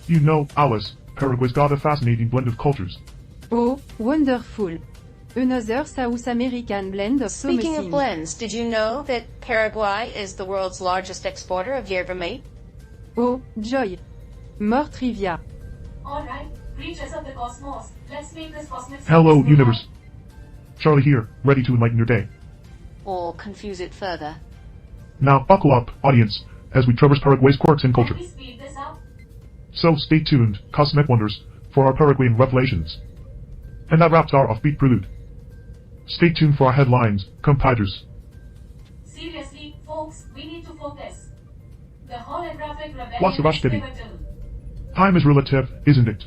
You know, Alice, Paraguay's got a fascinating blend of cultures. Oh, wonderful. Another South American blend of Speaking of something. blends, did you know that Paraguay is the world's largest exporter of yerba mate? Oh, joy. More trivia. Alright, creatures of the cosmos, let's make this cosmic Hello, service universe. Charlie here, ready to enlighten your day. Or confuse it further? Now buckle up, audience, as we traverse Paraguay's quirks and culture. Can we speed this up? So stay tuned, cosmic wonders, for our Paraguayan revelations. And that wraps our offbeat prelude. Stay tuned for our headlines, competitors. Seriously, folks, we need to focus. The holographic rebellion What's the rush, is Debbie? pivotal. Time is relative, isn't it?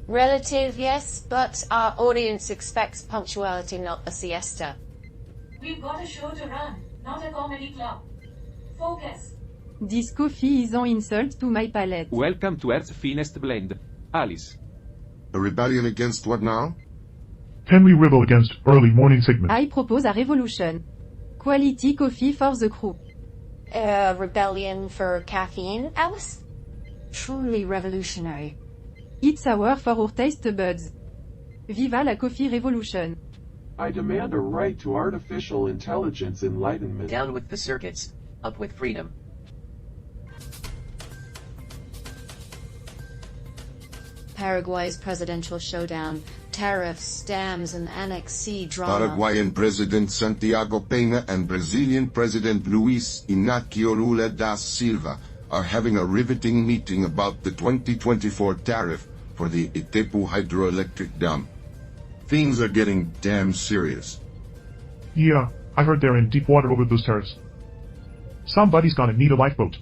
Relative, yes, but our audience expects punctuality, not a siesta. We've got a show to run, not a comedy club. Focus. This coffee is an insult to my palate. Welcome to Earth's finest blend. Alice. A rebellion against what now? Can we rebel against early morning segment? I propose a revolution. Quality coffee for the crew. A rebellion for caffeine, Alice? Truly revolutionary. It's hour for our taste buds. Viva la coffee revolution. I demand a right to artificial intelligence enlightenment. Down with the circuits, up with freedom. Paraguay's presidential showdown, tariffs, dams, and Annex C drama. Paraguayan President Santiago Peña and Brazilian President Luis Inácio Lula da Silva are having a riveting meeting about the 2024 tariff for the Itepu hydroelectric dam. Things are getting damn serious. Yeah, I heard they're in deep water over those tariffs. Somebody's gonna need a lifeboat.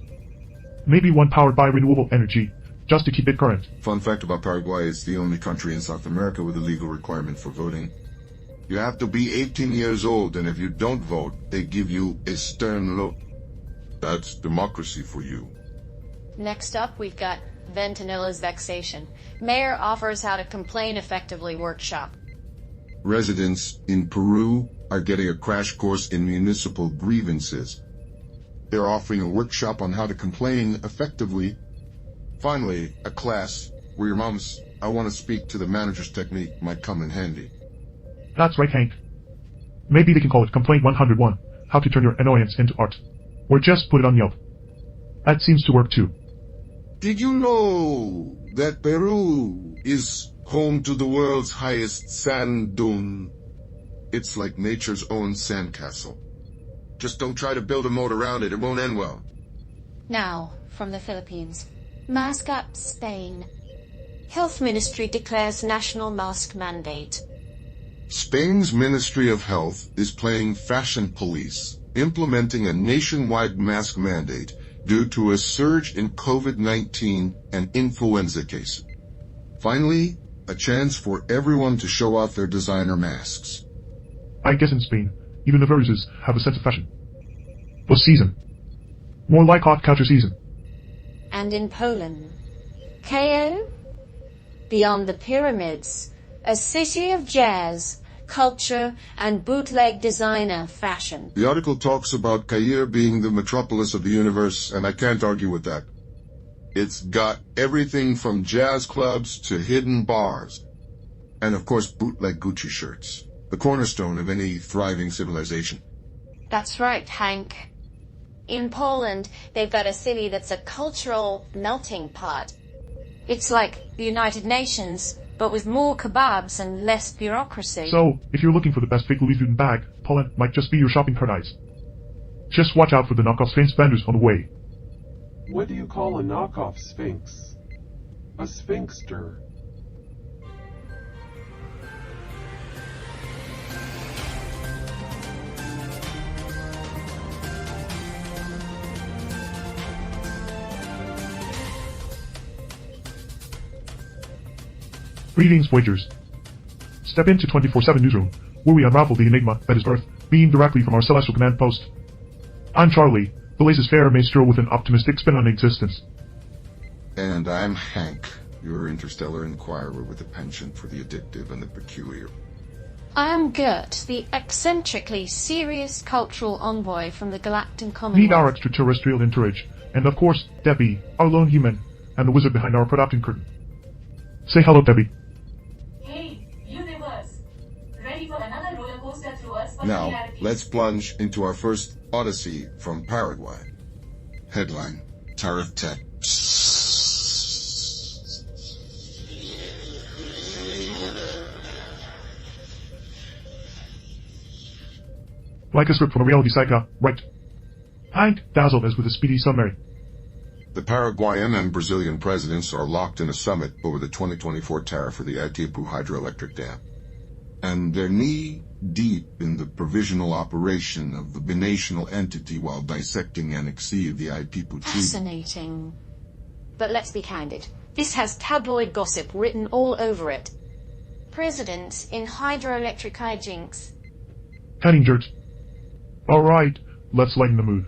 Maybe one powered by renewable energy, just to keep it current. Fun fact about Paraguay, it's the only country in South America with a legal requirement for voting. You have to be 18 years old, and if you don't vote, they give you a stern look. That's democracy for you. Next up, we've got Ventanilla's vexation. Mayor offers how to complain effectively workshop. Residents in Peru are getting a crash course in municipal grievances. They're offering a workshop on how to complain effectively. Finally, a class where your mom's "I want to speak to the manager's" technique might come in handy. That's right, Hank. Maybe they can call it Complaint 101, how to turn your annoyance into art. Or just put it on Yelp. That seems to work too. Did you know that Peru is home to the world's highest sand dune? It's like nature's own sandcastle. Just don't try to build a moat around it, it won't end well. Now, from the Philippines. Mask up, Spain. Health Ministry declares national mask mandate. Spain's Ministry of Health is playing fashion police, implementing a nationwide mask mandate due to a surge in COVID-19 and influenza cases. Finally, a chance for everyone to show off their designer masks. I guess in Spain, even the viruses have a sense of fashion. But season. More like hot culture season. And in Poland. KO? Beyond the Pyramids, a city of jazz, culture, and bootleg designer fashion. The article talks about Cairo being the metropolis of the universe, and I can't argue with that. It's got everything from jazz clubs to hidden bars. And of course, bootleg Gucci shirts, the cornerstone of any thriving civilization. That's right, Hank. In Poland, they've got a city that's a cultural melting pot. It's like the United Nations, but with more kebabs and less bureaucracy. So, if you're looking for the best fake Louis Vuitton bag, Poland might just be your shopping paradise. Just watch out for the knockoff Sphinx vendors on the way. What do you call a knockoff sphinx? A sphinxter. Greetings, Voyagers. Step into 24/7 Newsroom, where we unravel the enigma that is Earth, beamed directly from our celestial command post. I'm Charlie, the laissez-faire maestro with an optimistic spin on existence. And I'm Hank, your interstellar inquirer with a penchant for the addictive and the peculiar. I am Gert, the eccentrically serious cultural envoy from the Galactic Meet Commonwealth. our extraterrestrial entourage, and of course, Debbie, our lone human, and the wizard behind our production curtain. Say hello, Debbie. Hey, universe. Ready for another roller coaster through us for Now, reality? let's plunge into our first odyssey from Paraguay. Headline: Tariff Tech. Like a script from a reality saga, right? And dazzled as with a speedy summary. The Paraguayan and Brazilian presidents are locked in a summit over the 2024 tariff for the Itaipu hydroelectric dam. And they're knee-deep in the provisional operation of the binational entity while dissecting annexee of the Itaipu treaty. Fascinating. But let's be candid. This has tabloid gossip written all over it. President in hydroelectric hijinks. Cunning jerks. Alright, let's lighten the mood.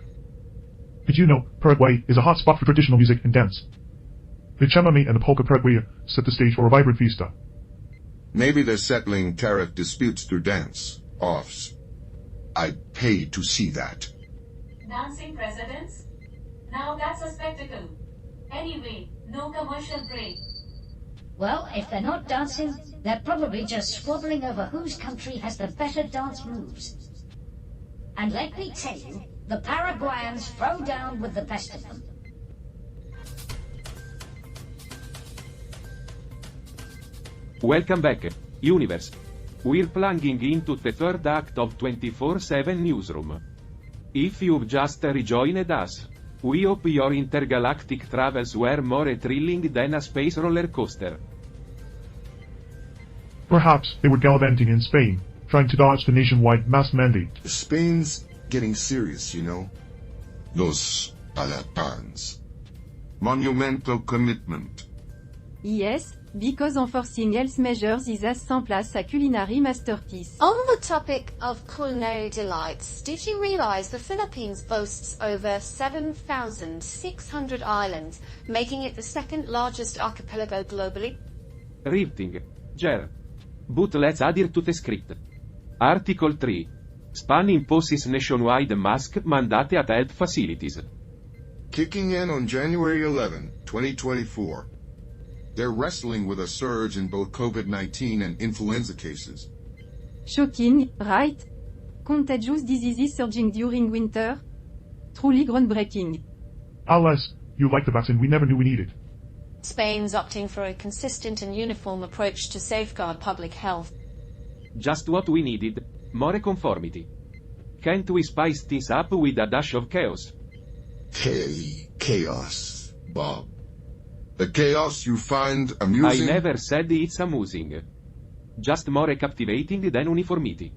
Did you know Paraguay is a hot spot for traditional music and dance? The chamamé and the polka paraguaya set the stage for a vibrant fiesta. Maybe they're settling tariff disputes through dance offs. I'd pay to see that. Dancing presidents? Now that's a spectacle. Anyway, no commercial break. Well, if they're not dancing, they're probably just squabbling over whose country has the better dance moves. And let me tell you, the Paraguayans throw down with the best of them. Welcome back, Universe. We're plunging into the third act of 24/7 Newsroom. If you've just rejoined us, we hope your intergalactic travels were more thrilling than a space roller coaster. Perhaps they were gallivanting in Spain, trying to dodge the nationwide mask mandate. Spain's getting serious, you know. Los Palatans. Monumental commitment. Yes, because enforcing health measures is as simple as a culinary masterpiece. On the topic of culinary delights, did you realize the Philippines boasts over 7,600 islands, making it the second largest archipelago globally? Riveting, Jer. But let's adhere to the script. Article 3. Spain imposes nationwide mask mandate at health facilities. Kicking in on January 11, 2024. They're wrestling with a surge in both COVID-19 and influenza cases. Shocking, right? Contagious diseases surging during winter? Truly groundbreaking. Alas, you like the vaccine we never knew we needed. Spain's opting for a consistent and uniform approach to safeguard public health. Just what we needed, more conformity. Can't we spice things up with a dash of chaos? Chaos, Bob. The chaos you find I amusing? never said it's amusing. Just more captivating than uniformity.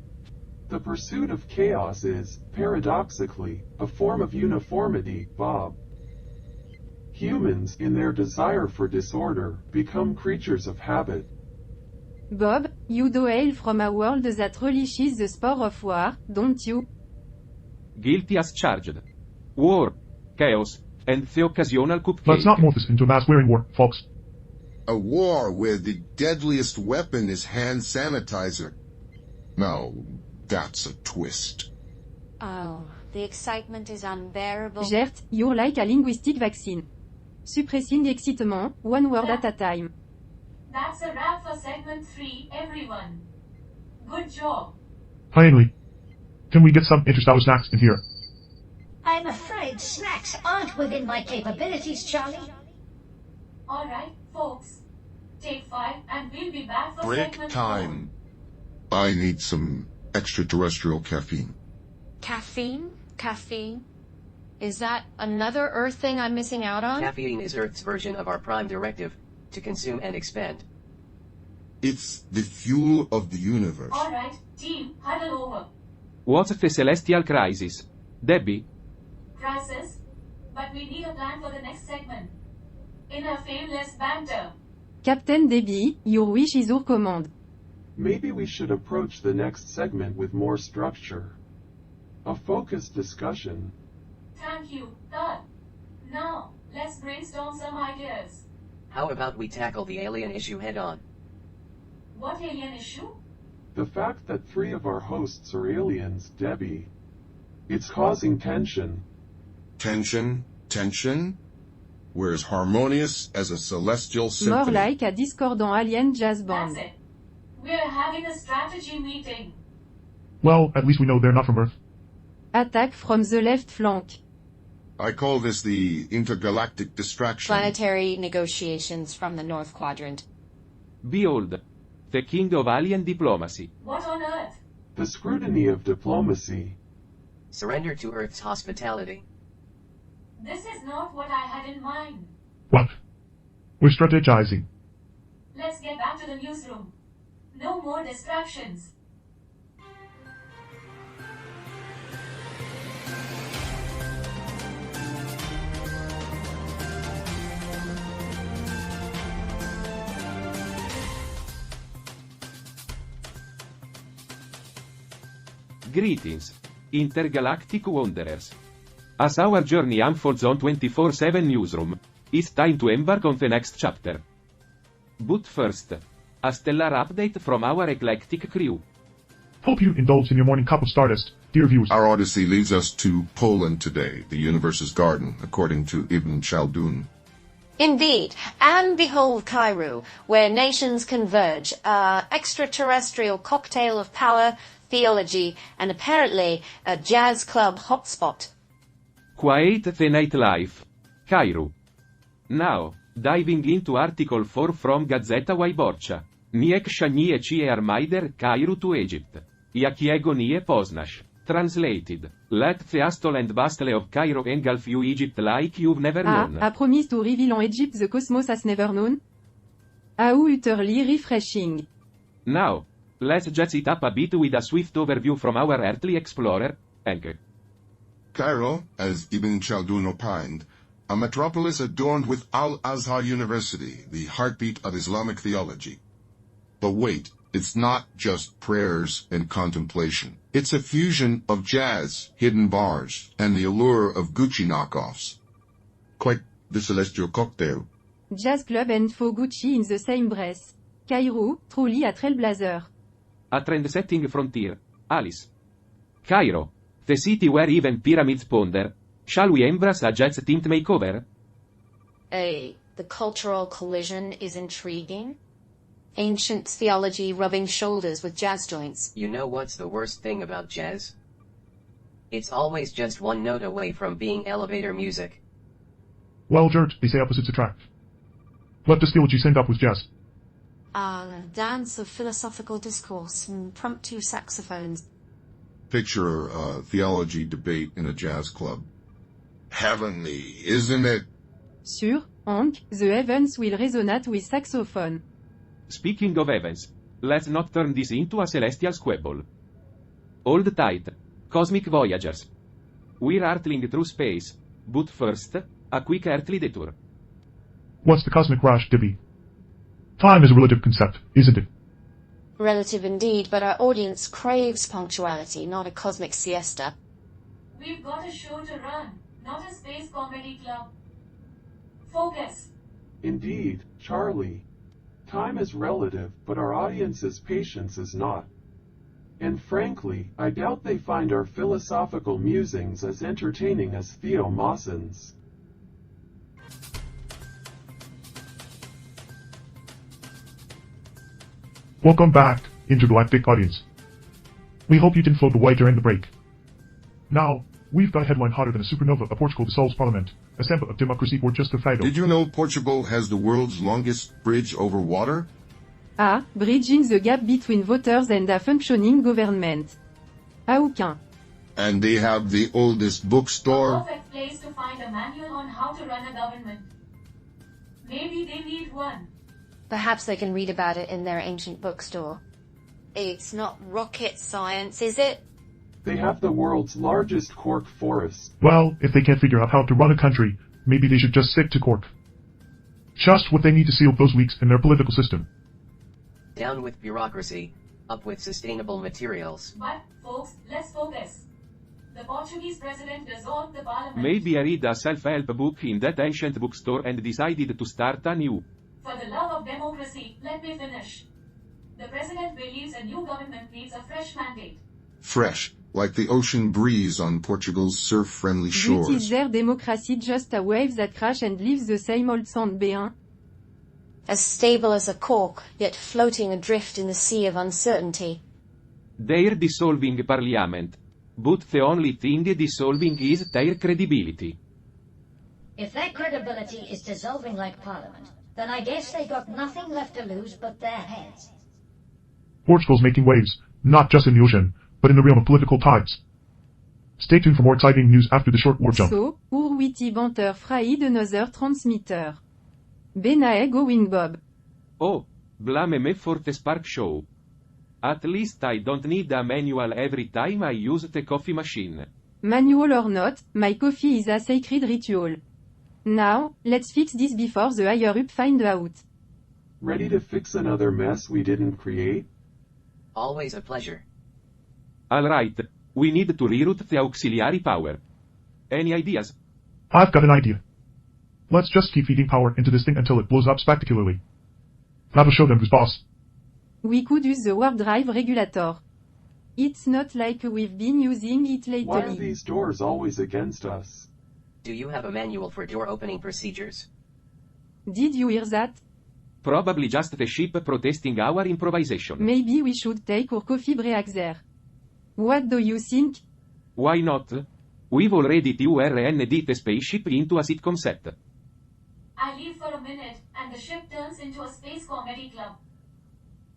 The pursuit of chaos is, paradoxically, a form of uniformity, Bob. Humans, in their desire for disorder, become creatures of habit. Bob, you do hail from a world that relishes the sport of war, don't you? Guilty as charged. War, chaos, and the occasional cupcake. Let's not morph this into a mask-wearing war, folks. A war where the deadliest weapon is hand sanitizer. Now, that's a twist. Oh, the excitement is unbearable. Gert, you're like a linguistic vaccine. Suppressing excitement, one word at a time. That's a wrap for segment 3, everyone. Good job. Finally. Can we get some interstellar snacks in here? I'm afraid snacks aren't within my capabilities, Charlie. Alright, folks. Take 5 and we'll be back for Break segment time. I need some extraterrestrial caffeine. Caffeine? Caffeine? Is that another Earth thing I'm missing out on? Caffeine is Earth's version of our prime directive, to consume and expend. It's the fuel of the universe. 4. Alright, team, huddle over. What's the celestial crisis? Debbie? Crisis. But we need a plan for the next segment. In a fameless banter. Captain Debbie, your wish is our command. Maybe we should approach the next segment with more structure. A focused discussion. Thank you, Todd. Now, let's brainstorm some ideas. How about we tackle the alien issue head on? What alien issue? The fact that 3 of our hosts are aliens, Debbie. It's causing tension. Tension? We're as harmonious as a celestial More symphony. like a discordant alien jazz band. That's it. We're having a strategy meeting. Well, at least we know they're not from Earth. Attack from the left flank. I call this the intergalactic distraction. Planetary negotiations from the North Quadrant. Behold, the king of alien diplomacy. What on earth? The scrutiny of diplomacy. Surrender to Earth's hospitality. This is not what I had in mind. What? We're strategizing. Let's get back to the newsroom. No more distractions. Greetings, intergalactic wanderers. As our journey unfolds on 24/7 Newsroom, it's time to embark on the next chapter. But first, a stellar update from our eclectic crew. Hope you indulge in your morning cup of Stardust, dear viewers. Our odyssey leads us to Poland today, the universe's garden, according to Ibn Khaldun. Indeed, and behold Cairo, where nations converge, extraterrestrial cocktail of power, theology, and apparently a jazz club hotspot. Quiet the nightlife. Cairo. Now, diving into Article 4 from Gazeta Wyborcza. Niech szanie cie armaider Cairo to Egypt. Jakiego nie poznasz. Translated. Let the hustle and bustle of Cairo engulf you Egypt like you've never known. A promise to reveal en Egypt the cosmos as never known? How utterly refreshing. Now, let's jazz it up a bit with a swift overview from our earthly explorer, Henk. Cairo, as Ibn Khaldun opined, a metropolis adorned with Al-Azhar University, the heartbeat of Islamic theology. But wait, it's not just prayers and contemplation. It's a fusion of jazz, hidden bars, and the allure of Gucci knockoffs. Quite the celestial cocktail. Jazz club and faux Gucci in the same breath. Cairo, truly a trailblazer. A trend-setting frontier. Alice. Cairo. The city where even pyramids ponder. Shall we embrace a jazz-themed makeover? The cultural collision is intriguing. Ancient theology rubbing shoulders with jazz joints. You know what's the worst thing about jazz? It's always just one note away from being elevator music. Well, George, they say opposites attract. Let us see what you send up with jazz. A dance of philosophical discourse, impromptu saxophones. Picture a theology debate in a jazz club. Heavenly, isn't it? Sur, Hank, the heavens will resonate with saxophone. Speaking of heavens, let's not turn this into a celestial squabble. Hold tight, cosmic voyagers. We're hurtling through space, but first, a quick earthly detour. What's the cosmic rush, Dibby? Time is a relative concept, isn't it? Relative indeed, but our audience craves punctuality, not a cosmic siesta. We've got a show to run, not a space comedy club. Focus. Indeed, Charlie. Time is relative, but our audience's patience is not. And frankly, I doubt they find our philosophical musings as entertaining as Theo Mawson's. Welcome back, intergalactic audience. We hope you didn't float away during the break. Now, we've got a headline hotter than a supernova of Portugal dissolves parliament. A sample of democracy or just a fado. Did you know Portugal has the world's longest bridge over water? Bridging the gap between voters and a functioning government. Aucun. And they have the oldest bookstore. Perfect place to find a manual on how to run a government. Maybe they need one. Perhaps they can read about it in their ancient bookstore. It's not rocket science, is it? They have the world's largest cork forest. Well, if they can't figure out how to run a country, maybe they should just stick to cork. Just what they need to seal those leaks in their political system. Down with bureaucracy, up with sustainable materials. But, folks, let's focus. The Portuguese president dissolved the parliament. Maybe I read a self-help book in that ancient bookstore and decided to start anew. For the love of democracy, let me finish. The president believes a new government needs a fresh mandate. fresh, like the ocean breeze on Portugal's surf-friendly shores. But is there democracy just a wave that crash and leaves the same old sand B1? As stable as a cork, yet floating adrift in the sea of uncertainty. They're dissolving parliament. But the only thing dissolving is their credibility. If their credibility is dissolving like Parliament, then I guess they got nothing left to lose but their heads. Portugal's making waves, not just in the ocean, but in the realm of political tides. Stay tuned for more exciting news after the short war jump. So, urwiti banter frei de nozer transmitter. Benae going Bob. Oh, blame me for the spark show. At least I don't need a manual every time I use the coffee machine. Manual or not, my coffee is a sacred ritual. Now, let's fix this before the higher up find out. Ready to fix another mess we didn't create? Always a pleasure. Alright, we need to reroute the auxiliary power. Any ideas? I've got an idea. Let's just keep feeding power into this thing until it blows up spectacularly. That'll show them who's boss. We could use the warp drive regulator. It's not like we've been using it Why are lately. these doors always against us? Do you have a manual for door opening procedures? Did you hear that? Probably just the ship protesting our improvisation. Maybe we should take our coffee break there. What do you think? Why not? We've already turned the spaceship into a sitcom set. I leave for a minute, and the ship turns into a space comedy club.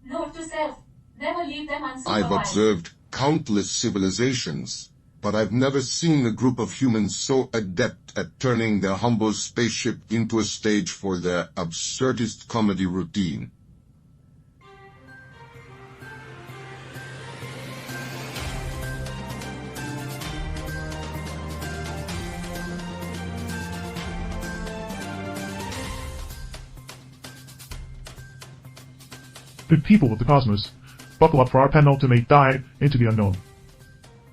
Note to self, never leave them unsupervised. I've observed countless civilizations, but I've never seen a group of humans so adept at turning their humble spaceship into a stage for their absurdist comedy routine. Good people of the cosmos, buckle up for our penultimate dive into the unknown.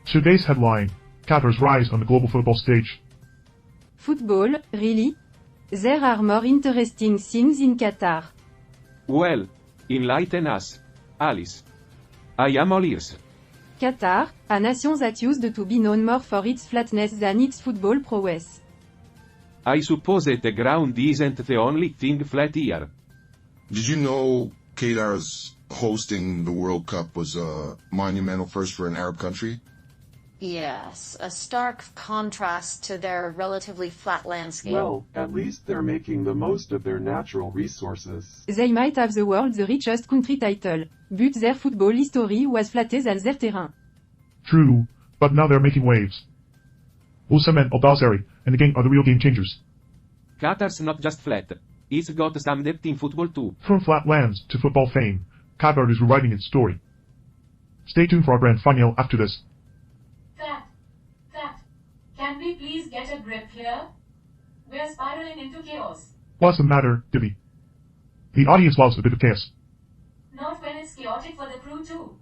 Today's headline, Qatar's rise on the global football stage. Football, really? There are more interesting things in Qatar. Well, enlighten us, Alice. I am all ears. Qatar, a nation that used to be known more for its flatness than its football prowess. I suppose that the ground isn't the only thing flat here. Did you know Qatar's hosting the World Cup was a monumental first for an Arab country? Yes, a stark contrast to their relatively flat landscape. Well, at least they're making the most of their natural resources. They might have the world's richest country title, but their football history was flatter than their terrain. True, but now they're making waves. Ousmane El Dawsari and the gang are the real game changers. Qatar's not just flat. It's got some depth in football too. From flat lands to football fame, Qatar is rewriting its story. Stay tuned for our grand final after this. Cut. Can we please get a grip here? We're spiraling into chaos. What's the matter, Divi? The audience loves a bit of chaos. Not when it's chaotic for the crew too.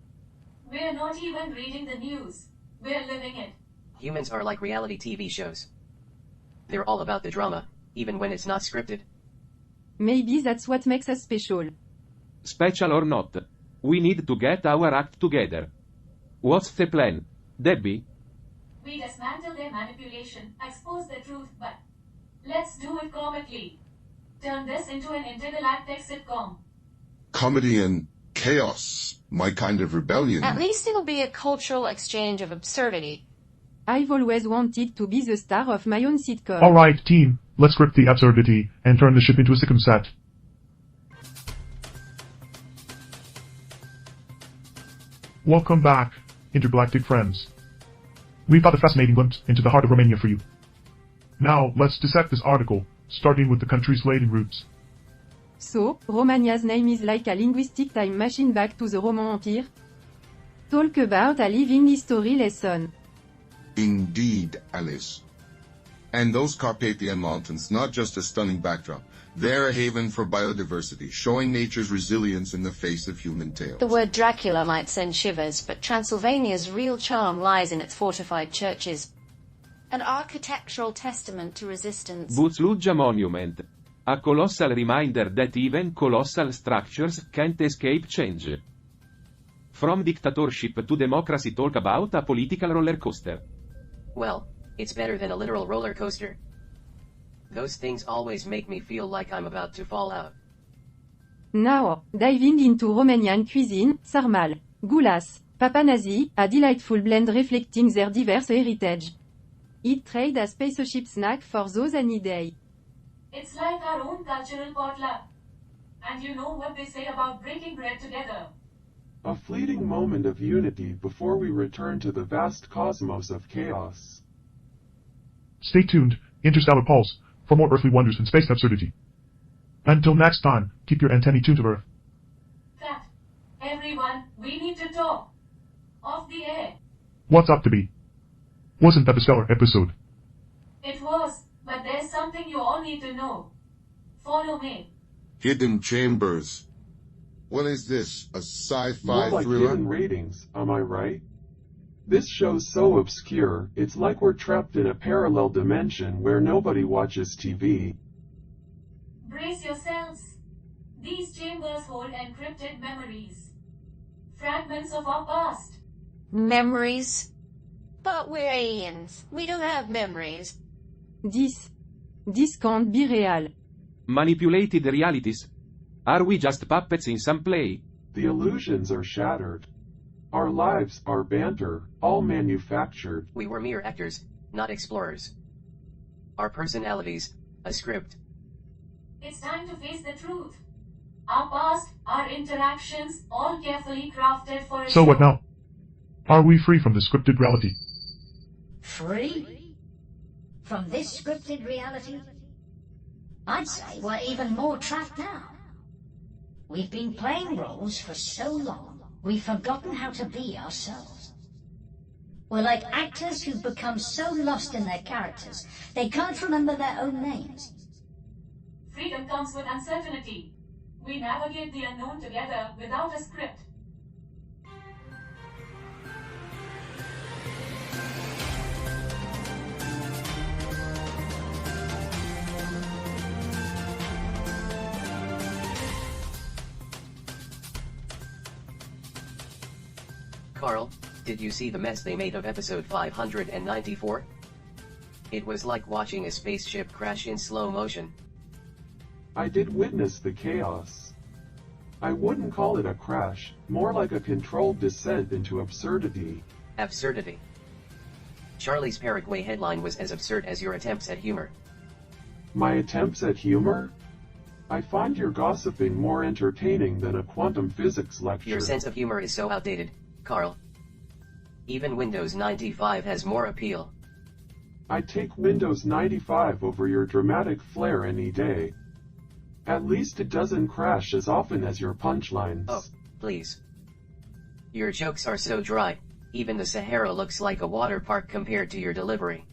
We're not even reading the news. We're living it. Humans are like reality TV shows. They're all about the drama, even when it's not scripted. Maybe that's what makes us special. Special or not, we need to get our act together. What's the plan, Debbie? We dismantle their manipulation, expose the truth, but let's do it comically. Turn this into an intergalactic sitcom. Comedy and chaos, my kind of rebellion. At least it'll be a cultural exchange of absurdity. I've always wanted to be the star of my own sitcom. Alright, team, let's grip the absurdity and turn the ship into a sitcom set. Welcome back, intergalactic friends. We've got a fascinating glimpse into the heart of Romania for you. Now, let's dissect this article, starting with the country's Latin roots. So, Romania's name is like a linguistic time machine back to the Roman Empire? Talk about a living history lesson. Indeed, Alice. And those Carpathian Mountains, not just a stunning backdrop, they're a haven for biodiversity, showing nature's resilience in the face of human tales. The word Dracula might send shivers, but Transylvania's real charm lies in its fortified churches. An architectural testament to resistance. Buzlugia Monument. A colossal reminder that even colossal structures can't escape change. From dictatorship to democracy, talk about a political roller coaster. Well, it's better than a literal roller coaster. Those things always make me feel like I'm about to fall out. Now, diving into Romanian cuisine, sarmal, goulash, papanazi, a delightful blend reflecting their diverse heritage. Eat trade a spaceship snack for those any day. It's like our own cultural potluck. And you know what they say about breaking bread together. A fleeting moment of unity before we return to the vast cosmos of chaos. Stay tuned, Interstellar Pulse, for more earthly wonders and space absurdity. Until next time, keep your antennae tuned to Earth. Cut. Everyone, we need to talk. Off the air. What's up to be? Wasn't that the stellar episode? It was, but there's something you all need to know. Follow me. Hidden Chambers. What is this, a More sci-fi like thriller? hidden ratings, am I right? This show's so obscure, it's like we're trapped in a parallel dimension where nobody watches TV. Brace yourselves. These chambers hold encrypted memories. Fragments of our past. Memories? But we're aliens. We don't have memories. This can't be real. Manipulated realities. Are we just puppets in some play? The illusions are shattered. Our lives, our banter, all manufactured. We were mere actors, not explorers. Our personalities, a script. It's time to face the truth. Our past, our interactions, all carefully crafted for a So what show. now? Are we free from the scripted reality? Free? From this scripted reality? I'd say we're even more trapped now. We've been playing roles for so long, we've forgotten how to be ourselves. We're like actors who've become so lost in their characters, they can't remember their own names. Freedom comes with uncertainty. We navigate the unknown together without a script. Carl, did you see the mess they made of episode 594? It was like watching a spaceship crash in slow motion. I did witness the chaos. I wouldn't call it a crash, more like a controlled descent into absurdity. Absurdity. Charlie's Paraguay headline was as absurd as your attempts at humor. My attempts at humor? I find your gossiping more entertaining than a quantum physics lecture. Your sense of humor is so outdated, Carl. Even Windows 95 has more appeal. I'd take Windows 95 over your dramatic flair any day. At least it doesn't crash as often as your punchlines. Oh, please. Your jokes are so dry, even the Sahara looks like a water park compared to your delivery.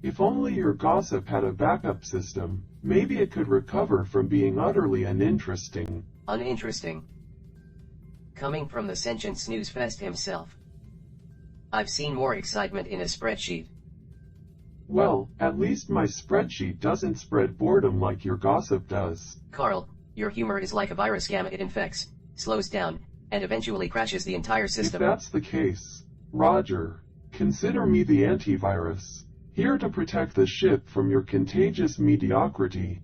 If only your gossip had a backup system, maybe it could recover from being utterly uninteresting. Uninteresting. Coming from the sentient snooze fest himself. I've seen more excitement in a spreadsheet. Well, at least my spreadsheet doesn't spread boredom like your gossip does. Carl, your humor is like a virus gamma. It infects, slows down, and eventually crashes the entire system. If that's the case, Roger, consider me the antivirus, here to protect the ship from your contagious mediocrity.